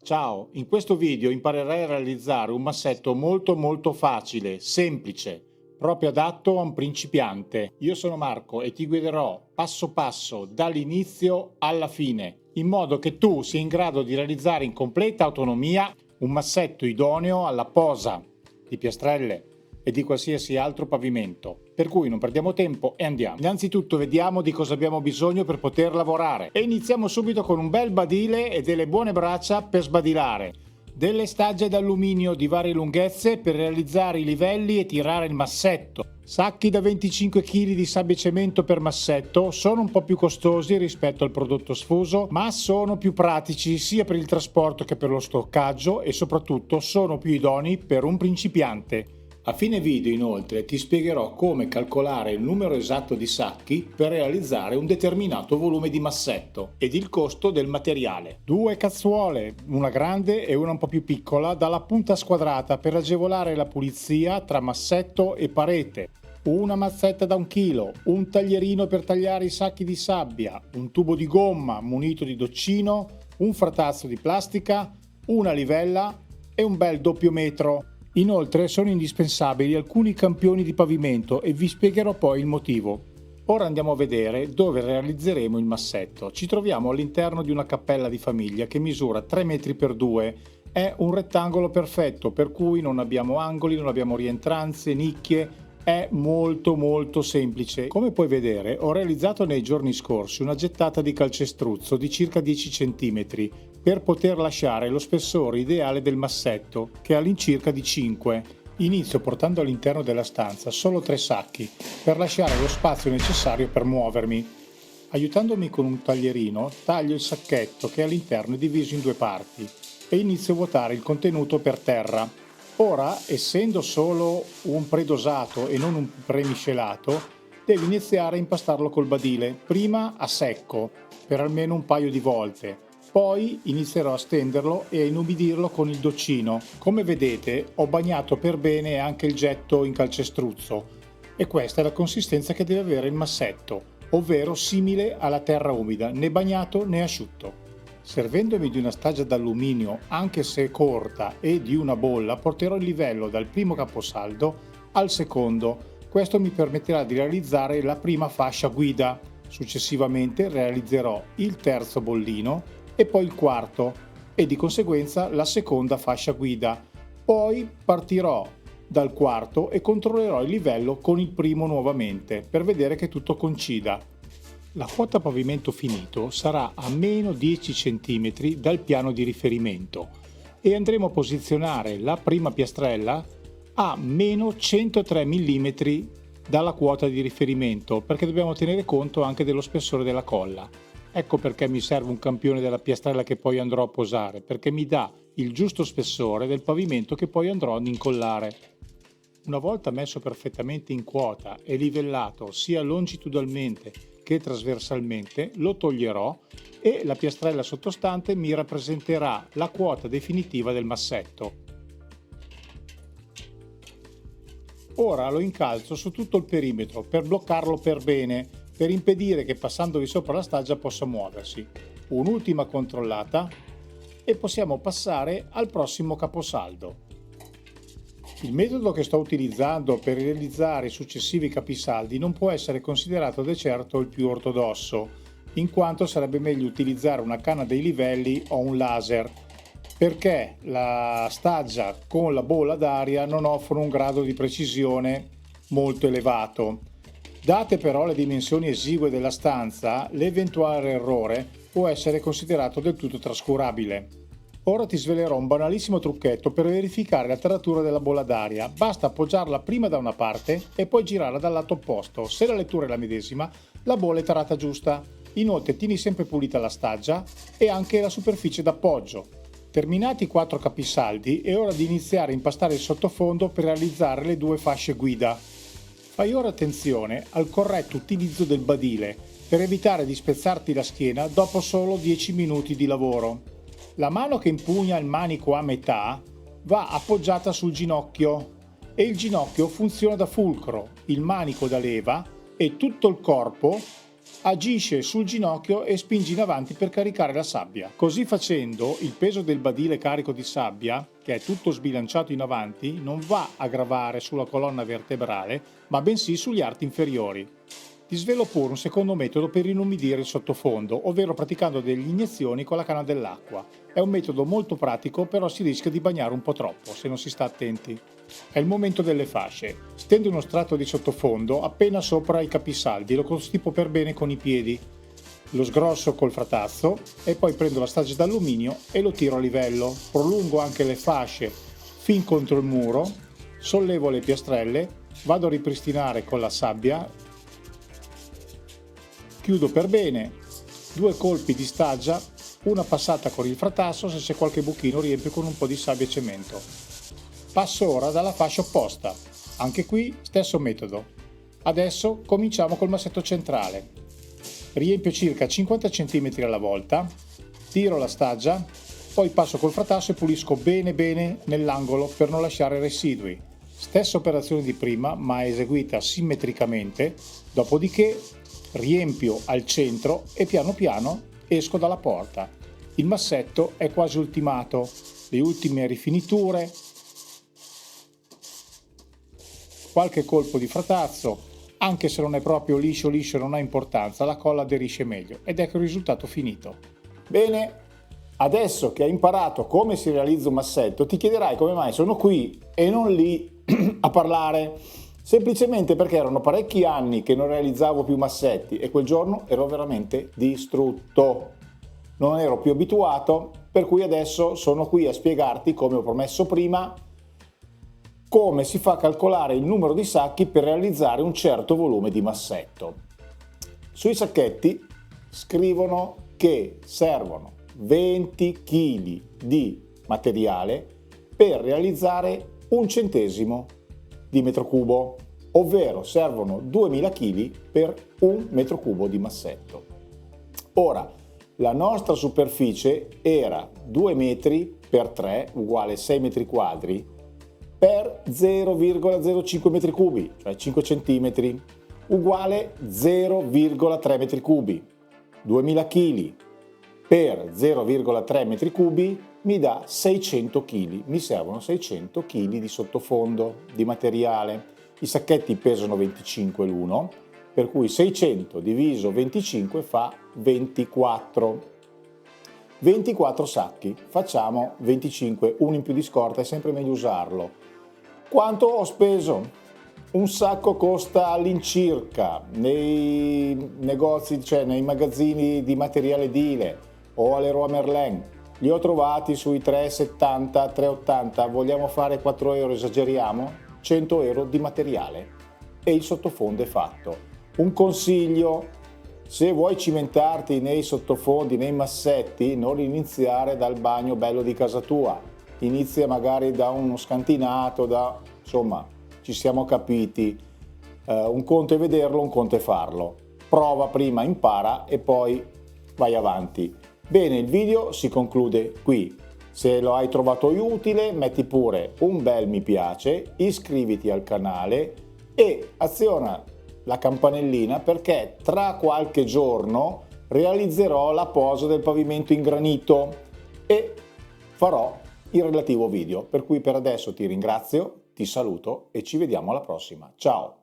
Ciao, in questo video imparerai a realizzare un massetto molto facile, semplice, proprio adatto a un principiante. Io sono Marco e ti guiderò passo passo dall'inizio alla fine, in modo che tu sia in grado di realizzare in completa autonomia un massetto idoneo alla posa di piastrelle e di qualsiasi altro pavimento. Per cui non perdiamo tempo e andiamo. Innanzitutto vediamo di cosa abbiamo bisogno per poter lavorare e iniziamo subito con un bel badile e delle buone braccia per sbadilare, delle stagge d'alluminio di varie lunghezze per realizzare i livelli e tirare il massetto, sacchi da 25 kg di sabbia e cemento per massetto. Sono un po' più costosi rispetto al prodotto sfuso, ma sono più pratici sia per il trasporto che per lo stoccaggio e soprattutto sono più idonei per un principiante. A fine video inoltre ti spiegherò come calcolare il numero esatto di sacchi per realizzare un determinato volume di massetto ed il costo del materiale. 2 cazzuole, una grande e una un po' più piccola, dalla punta squadrata per agevolare la pulizia tra massetto e parete. Una mazzetta da 1 chilo, un taglierino per tagliare i sacchi di sabbia, un tubo di gomma munito di doccino, un fratazzo di plastica, una livella e un bel doppio metro. Inoltre sono indispensabili alcuni campioni di pavimento e vi spiegherò poi il motivo. Ora andiamo a vedere dove realizzeremo il massetto. Ci troviamo all'interno di una cappella di famiglia che misura 3 metri per 2. È un rettangolo perfetto, per cui non abbiamo angoli, non abbiamo rientranze, nicchie. È molto semplice. Come puoi vedere, ho realizzato nei giorni scorsi una gettata di calcestruzzo di circa 10 cm per poter lasciare lo spessore ideale del massetto, che è all'incirca di 5. Inizio portando all'interno della stanza solo 3 sacchi per lasciare lo spazio necessario per muovermi. Aiutandomi con un taglierino, taglio il sacchetto che all'interno è diviso in 2 parti e inizio a vuotare il contenuto per terra. Ora, essendo solo un predosato e non un premiscelato, devi iniziare a impastarlo col badile, prima a secco, per almeno un paio di volte. Poi inizierò a stenderlo e a inumidirlo con il doccino. Come vedete, ho bagnato per bene anche il getto in calcestruzzo e questa è la consistenza che deve avere il massetto, ovvero simile alla terra umida, né bagnato né asciutto. Servendomi di una staggia d'alluminio, anche se corta, e di una bolla, porterò il livello dal primo caposaldo al secondo. Questo mi permetterà di realizzare la prima fascia guida. Successivamente realizzerò il terzo bollino e poi il quarto e di conseguenza la seconda fascia guida. Poi partirò dal quarto e controllerò il livello con il primo nuovamente per vedere che tutto coincida. La quota pavimento finito sarà a meno 10 cm dal piano di riferimento e andremo a posizionare la prima piastrella a meno 103 mm dalla quota di riferimento, perché dobbiamo tenere conto anche dello spessore della colla. Ecco perché mi serve un campione della piastrella che poi andrò a posare, perché mi dà il giusto spessore del pavimento che poi andrò ad incollare. Una volta messo perfettamente in quota e livellato sia longitudinalmente che trasversalmente, lo toglierò e la piastrella sottostante mi rappresenterà la quota definitiva del massetto. Ora lo incalzo su tutto il perimetro per bloccarlo per bene, per impedire che passandovi sopra la staggia possa muoversi. Un'ultima controllata e possiamo passare al prossimo caposaldo. Il metodo che sto utilizzando per realizzare i successivi capisaldi non può essere considerato di certo il più ortodosso, in quanto sarebbe meglio utilizzare una canna dei livelli o un laser, perché la staggia con la bolla d'aria non offre un grado di precisione molto elevato. Date però le dimensioni esigue della stanza, l'eventuale errore può essere considerato del tutto trascurabile. Ora ti svelerò un banalissimo trucchetto per verificare la taratura della bolla d'aria. Basta appoggiarla prima da una parte e poi girarla dal lato opposto. Se la lettura è la medesima, la bolla è tarata giusta. Inoltre tieni sempre pulita la staggia e anche la superficie d'appoggio. Terminati i 4 capisaldi è ora di iniziare a impastare il sottofondo per realizzare le 2 fasce guida. Fai ora attenzione al corretto utilizzo del badile per evitare di spezzarti la schiena dopo solo 10 minuti di lavoro. La mano che impugna il manico a metà va appoggiata sul ginocchio e il ginocchio funziona da fulcro, il manico da leva e tutto il corpo Agisce sul ginocchio e spingi in avanti per caricare la sabbia. Così facendo, il peso del badile carico di sabbia, che è tutto sbilanciato in avanti, non va a gravare sulla colonna vertebrale, ma bensì sugli arti inferiori. Ti svelo pure un secondo metodo per inumidire il sottofondo, ovvero praticando delle iniezioni con la canna dell'acqua. È un metodo molto pratico, però si rischia di bagnare un po' troppo se non si sta attenti. È il momento delle fasce. Stendo uno strato di sottofondo appena sopra i capisaldi, lo costipo per bene con i piedi, lo sgrosso col fratazzo e poi prendo la staggia d'alluminio e lo tiro a livello. Prolungo anche le fasce fin contro il muro, sollevo le piastrelle, vado a ripristinare con la sabbia, chiudo per bene, 2 colpi di staggia, una passata con il fratasso, se c'è qualche buchino riempio con un po' di sabbia e cemento. Passo ora dalla fascia opposta, anche qui stesso metodo. Adesso cominciamo col massetto centrale. Riempio circa 50 cm alla volta, tiro la staggia, poi passo col fratasso e pulisco bene bene nell'angolo per non lasciare residui. Stessa operazione di prima, ma eseguita simmetricamente, dopodiché riempio al centro e piano piano esco dalla porta. Il massetto è quasi ultimato, le ultime rifiniture, qualche colpo di fratazzo, anche se non è proprio liscio non ha importanza, la colla aderisce meglio ed ecco il risultato finito. Bene, adesso che hai imparato come si realizza un massetto ti chiederai come mai sono qui e non lì a parlare. Semplicemente perché erano parecchi anni che non realizzavo più massetti e quel giorno ero veramente distrutto. Non ero più abituato, per cui adesso sono qui a spiegarti, come ho promesso prima, come si fa a calcolare il numero di sacchi per realizzare un certo volume di massetto. Sui sacchetti scrivono che servono 20 kg di materiale per realizzare 1 centesimo di metro cubo, ovvero servono 2000 kg per 1 metro cubo di massetto. Ora, la nostra superficie era 2 metri per 3 uguale 6 metri quadri per 0,05 metri cubi, cioè 5 centimetri, uguale 0,3 metri cubi. 2000 kg per 0,3 metri cubi mi dà 600 kg, mi servono 600 kg di sottofondo, di materiale. I sacchetti pesano 25 l'uno, per cui 600 diviso 25 fa 24. 24 sacchi, facciamo 25, uno in più di scorta, è sempre meglio usarlo. Quanto ho speso? Un sacco costa all'incirca nei negozi, cioè nei magazzini di materiale edile o alle Leroy Merlin. Li ho trovati sui 3,70, 3,80, vogliamo fare 4 euro, esageriamo? 100 euro di materiale e il sottofondo è fatto. Un consiglio: se vuoi cimentarti nei sottofondi, nei massetti, non iniziare dal bagno bello di casa tua, inizia magari da uno scantinato, insomma, ci siamo capiti. Un conto è vederlo, un conto è farlo. Prova prima, impara e poi vai avanti. Bene, il video si conclude qui. Se lo hai trovato utile, metti pure un bel mi piace, iscriviti al canale e aziona la campanellina perché tra qualche giorno realizzerò la posa del pavimento in granito e farò il relativo video. Per cui per adesso ti ringrazio, ti saluto e ci vediamo alla prossima. Ciao!